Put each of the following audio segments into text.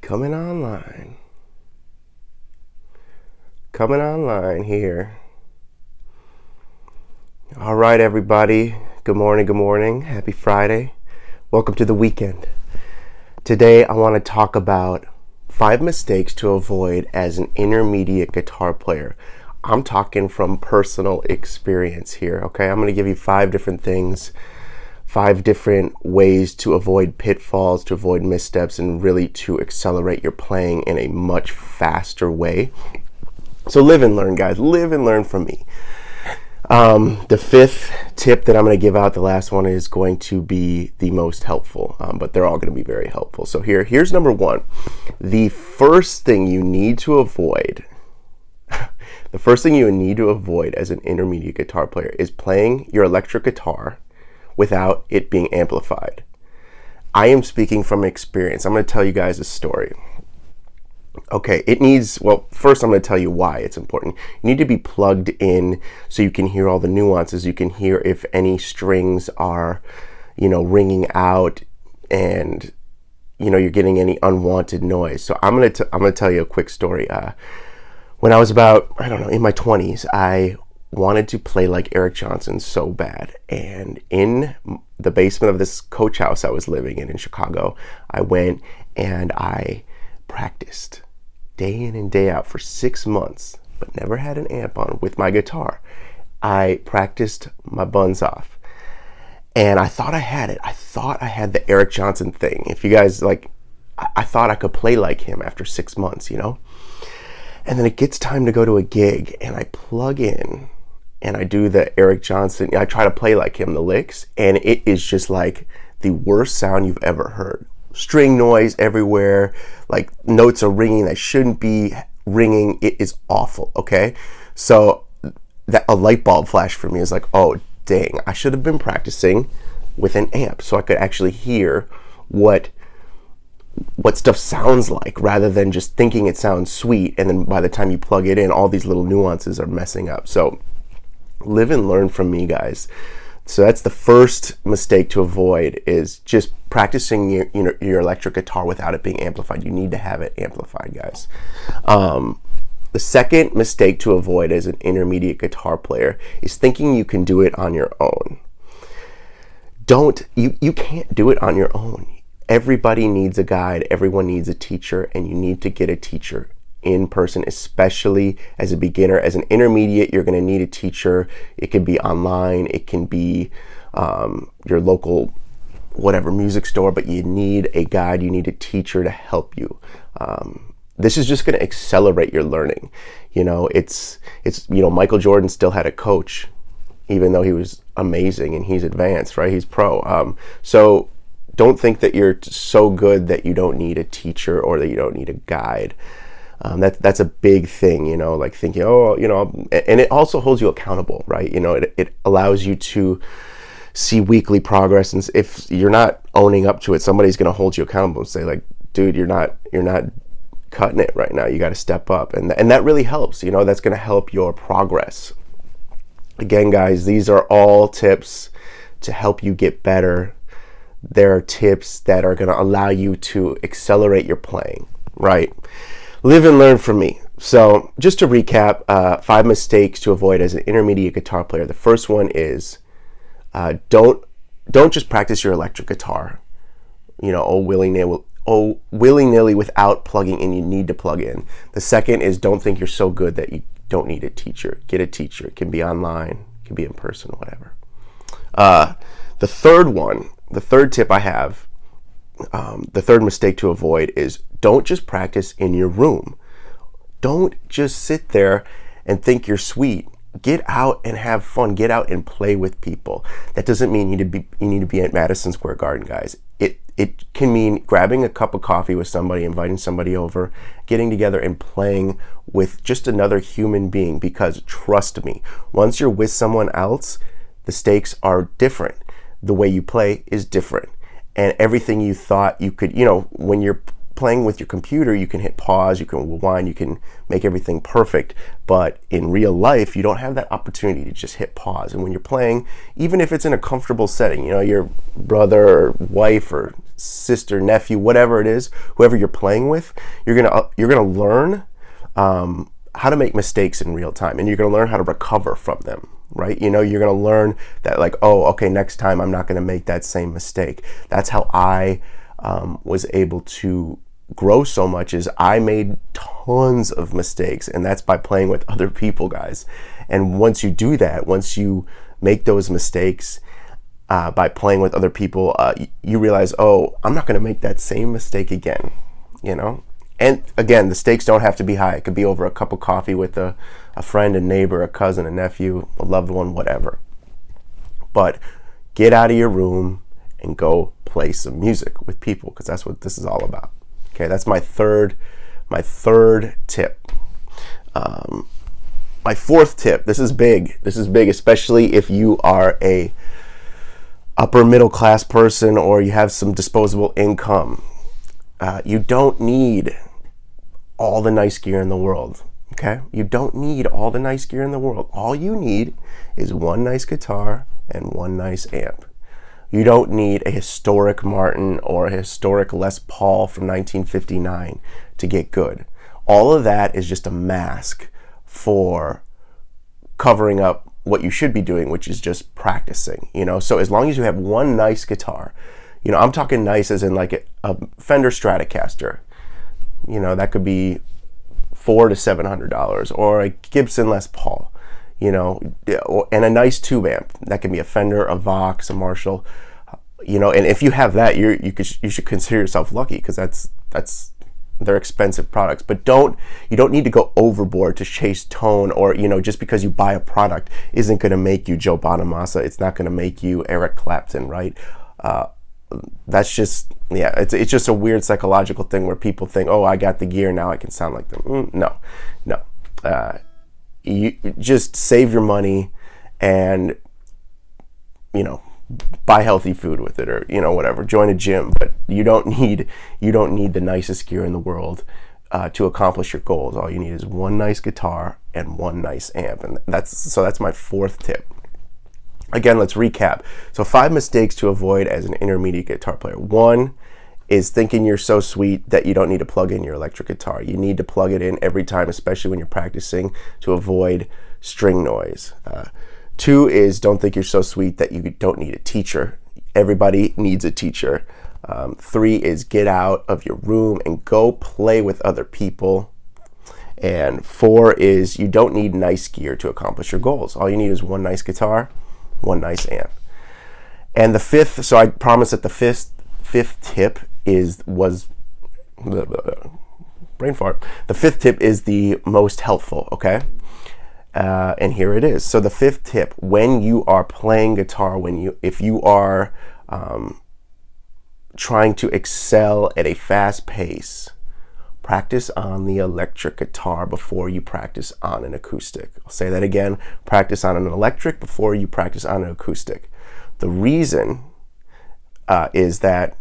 Coming online. Coming online here. All right, everybody. Good morning, good morning. Happy Friday. Welcome to the weekend. Today, I want to talk about 5 mistakes to avoid as an intermediate guitar player. I'm talking from personal experience here, okay? I'm going to give you 5 different things, 5 different ways to avoid pitfalls, to avoid missteps, and really to accelerate your playing in a much faster way. So live and learn, guys. Live and learn from me. The 5th tip that I'm going to give out, the last one, is going to be the most helpful, but they're all going to be very helpful. So here's number 1. The first thing you need to avoid, as an intermediate guitar player is playing your electric guitar without it being amplified. I am speaking from experience. I'm going to tell you guys a story. Okay, first I'm going to tell you why it's important. You need to be plugged in so you can hear all the nuances. You can hear if any strings are, ringing out and, you're getting any unwanted noise. So I'm going to tell you a quick story. When I was about, in my 20s, I wanted to play like Eric Johnson so bad. And in the basement of this coach house I was living in Chicago, I went and I practiced day in and day out for 6 months, but never had an amp on with my guitar. I practiced my buns off. And I thought I had it. I thought I had the Eric Johnson thing. If you guys I thought I could play like him after 6 months, And then it gets time to go to a gig, and I plug in, and I do the Eric Johnson. I try to play like him, the licks, and it is just like the worst sound you've ever heard. String noise everywhere, like notes are ringing that shouldn't be ringing. It is awful, okay? So a light bulb flash for me is like, oh, dang, I should have been practicing with an amp so I could actually hear what stuff sounds like, rather than just thinking it sounds sweet, and then by the time you plug it in, all these little nuances are messing up. So live and learn from me, guys. So that's the first mistake to avoid, is just practicing your electric guitar without it being amplified. You need to have it amplified, guys. The second mistake to avoid as an intermediate guitar player is thinking you can do it on your own. You can't do it on your own. Everybody needs a guide, everyone needs a teacher, and you need to get a teacher in person, especially as a beginner. As an intermediate, you're going to need a teacher. It could be online, it can be your local whatever music store, but you need a guide, you need a teacher to help you. This is just going to accelerate your learning. It's Michael Jordan still had a coach, even though he was amazing and he's advanced, right? He's pro. So don't think that you're so good that you don't need a teacher or that you don't need a guide. That's a big thing, like thinking, and it also holds you accountable, right? It allows you to see weekly progress. And if you're not owning up to it, somebody's going to hold you accountable and say, like, dude, you're not cutting it right now. You got to step up. And that really helps, that's going to help your progress. Again, guys, these are all tips to help you get better. There are tips that are going to allow you to accelerate your playing, right? Live and learn from me. So just to recap, 5 mistakes to avoid as an intermediate guitar player. The first one is don't just practice your electric guitar, willy-nilly without plugging in. You need to plug in. The second is don't think you're so good that you don't need a teacher. Get a teacher. It can be online, it can be in person, whatever. The third tip I have, the third mistake to avoid is don't just practice in your room. Don't just sit there and think you're sweet. Get out and have fun. Get out and play with people. That doesn't mean you need to be at Madison Square Garden, guys. It can mean grabbing a cup of coffee with somebody, inviting somebody over, getting together and playing with just another human being, because trust me, once you're with someone else, the stakes are different. The way you play is different. And everything you thought you could, when you're playing with your computer, you can hit pause, you can rewind, you can make everything perfect. But in real life, you don't have that opportunity to just hit pause. And when you're playing, even if it's in a comfortable setting, your brother or wife or sister, nephew, whatever it is, whoever you're playing with, you're gonna learn how to make mistakes in real time, and you're gonna learn how to recover from them, right? You're gonna learn that, like, oh, okay, next time I'm not gonna make that same mistake. That's how I was able to grow so much, is I made tons of mistakes, and that's by playing with other people, guys. And once you do that, once you make those mistakes by playing with other people, you realize, oh, I'm not going to make that same mistake again, And again, the stakes don't have to be high. It could be over a cup of coffee with a friend, a neighbor, a cousin, a nephew, a loved one, whatever. But get out of your room and go play some music with people, because that's what this is all about. Okay, that's my third tip. My fourth tip, this is big, especially if you are a upper middle class person or you have some disposable income. You don't need all the nice gear in the world, okay? You don't need all the nice gear in the world. All you need is one nice guitar and one nice amp. You don't need a historic Martin or a historic Les Paul from 1959 to get good. All of that is just a mask for covering up what you should be doing, which is just practicing, So as long as you have one nice guitar, I'm talking nice as in like a Fender Stratocaster, that could be $400 to $700, or a Gibson Les Paul, and a nice tube amp. That can be a Fender, a Vox, a Marshall, and if you have that, you should consider yourself lucky, because that's they're expensive products. But you don't need to go overboard to chase tone, or just because you buy a product isn't going to make you Joe Bonamassa. It's not going to make you Eric Clapton, right? That's just, it's just a weird psychological thing where people think, oh, I got the gear, now I can sound like them. No. You just save your money and buy healthy food with it, or whatever, join a gym. But you don't need the nicest gear in the world to accomplish your goals. All you need is one nice guitar and one nice amp, and that's my fourth tip. Again, let's recap. So 5 mistakes to avoid as an intermediate guitar player. 1 is thinking you're so sweet that you don't need to plug in your electric guitar. You need to plug it in every time, especially when you're practicing, to avoid string noise. 2 is don't think you're so sweet that you don't need a teacher. Everybody needs a teacher. 3 is get out of your room and go play with other people. And 4 is you don't need nice gear to accomplish your goals. All you need is one nice guitar, one nice amp. And the fifth, so I promised that the fifth tip was brain fart. The fifth tip is the most helpful, okay? And here it is. So the fifth tip: when you are playing guitar, if you are trying to excel at a fast pace, practice on the electric guitar before you practice on an acoustic. I'll say that again: practice on an electric before you practice on an acoustic. The reason is that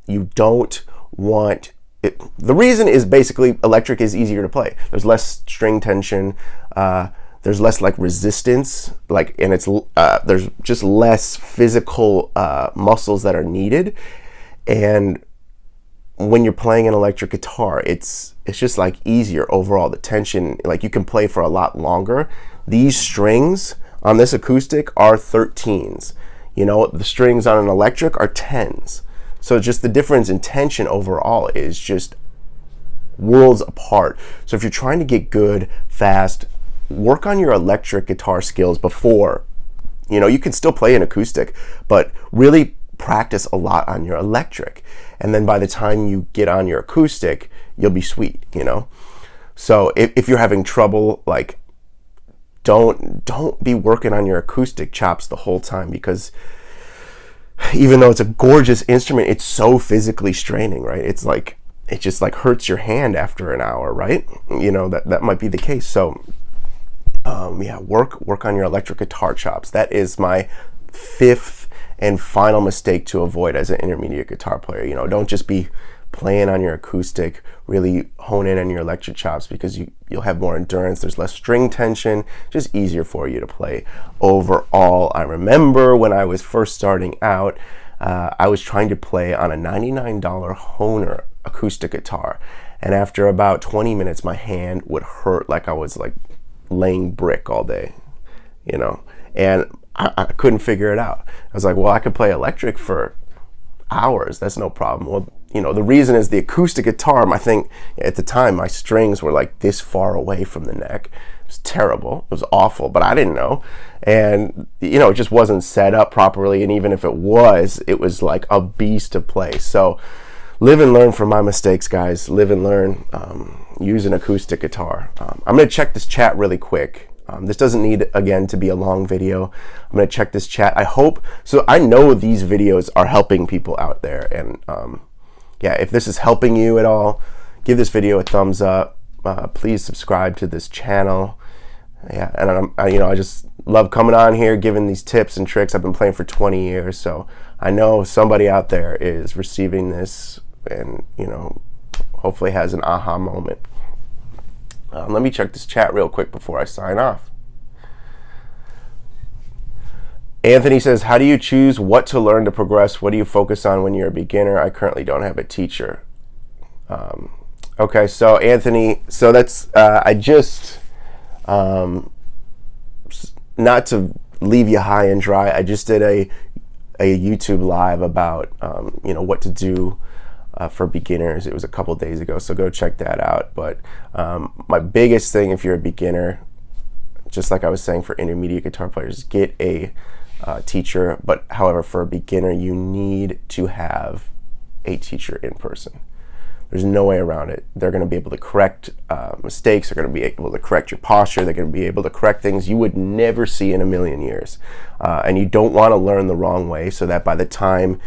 you don't want it. The reason is basically electric is easier to play. There's less string tension. There's less like resistance, and it's there's just less physical muscles that are needed. And when you're playing an electric guitar, it's just like easier overall. The tension, like, you can play for a lot longer. These strings on this acoustic are 13s. The strings on an electric are 10s. So just the difference in tension overall is just worlds apart. So if you're trying to get good fast, work on your electric guitar skills before. You can still play an acoustic, but really practice a lot on your electric. And then by the time you get on your acoustic, you'll be sweet, So if you're having trouble, like, don't be working on your acoustic chops the whole time, because even though it's a gorgeous instrument, it's so physically straining, right? It's like, it just like hurts your hand after an hour, right? That might be the case. So work on your electric guitar chops. That is my fifth and final mistake to avoid as an intermediate guitar player. Don't just be playing on your acoustic. Really hone in on your electric chops, because you'll have more endurance. There's less string tension, just easier for you to play overall. I remember when I was first starting out, I was trying to play on a $99 Hohner acoustic guitar, and after about 20 minutes my hand would hurt like I was like laying brick all day, you know, and I couldn't figure it out. I was like, well, I could play electric for hours, that's no problem. Well, you know, the reason is the acoustic guitar, I think at the time my strings were like this far away from the neck. It was terrible, it was awful, but I didn't know. And you know, it just wasn't set up properly, and even if it was like a beast to play. So live and learn from my mistakes, guys. Live and learn. Use an acoustic guitar. I'm gonna check this chat really quick. This doesn't need, again, to be a long video. I'm going to check this chat. I hope, so I know these videos are helping people out there. And yeah, if this is helping you at all, give this video a thumbs up. Please subscribe to this channel. Yeah, and I just love coming on here, giving these tips and tricks. I've been playing for 20 years, so I know somebody out there is receiving this and, you know, hopefully has an aha moment. Let me check this chat real quick before I sign off. Anthony says, how do you choose what to learn to progress? What do you focus on when you're a beginner? I currently don't have a teacher. Okay, so Anthony, so that's, I just, not to leave you high and dry, I just did a YouTube live about, you know, what to do for beginners. It was a couple days ago, so go check that out. But my biggest thing, if you're a beginner, just like I was saying for intermediate guitar players, get a teacher. But however, for a beginner, you need to have a teacher in person. There's no way around it. They're going to be able to correct mistakes. They're going to be able to correct your posture. They're going to be able to correct things you would never see in a million years. And you don't want to learn the wrong way, so that by the time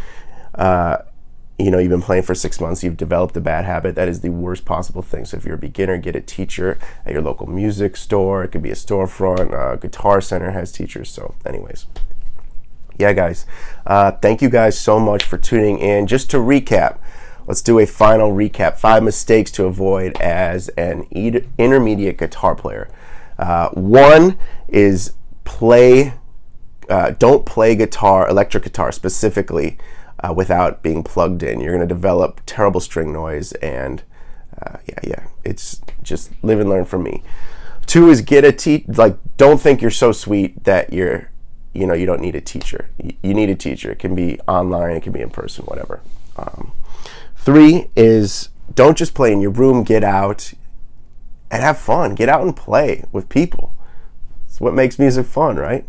you know, you've been playing for 6 months, you've developed a bad habit. That is the worst possible thing. So if you're a beginner, get a teacher at your local music store. It could be a storefront. Guitar Center has teachers. So anyways, yeah, guys, thank you guys so much for tuning in. Just to recap, let's do a final recap. 5 mistakes to avoid as an intermediate guitar player. 1 is don't play guitar, electric guitar specifically, without being plugged in. You're going to develop terrible string noise, and yeah, it's just live and learn from me. 2 is get a don't think you're so sweet that you don't need a teacher. You need a teacher. It can be online, it can be in person, whatever. 3 is don't just play in your room. Get out and have fun. Get out and play with people. It's what makes music fun, right?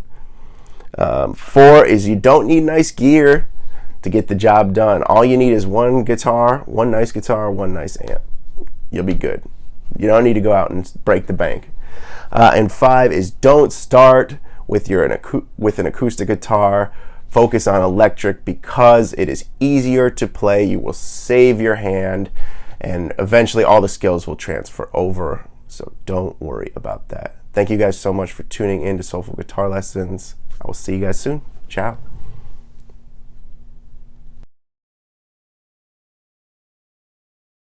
4 is you don't need nice gear to get the job done. All you need is one guitar, one nice guitar, one nice amp. You'll be good. You don't need to go out and break the bank. And 5 is don't start with an acoustic guitar. Focus on electric because it is easier to play. You will save your hand, and eventually all the skills will transfer over. So don't worry about that. Thank you guys so much for tuning in to Soulful Guitar Lessons. I will see you guys soon. Ciao.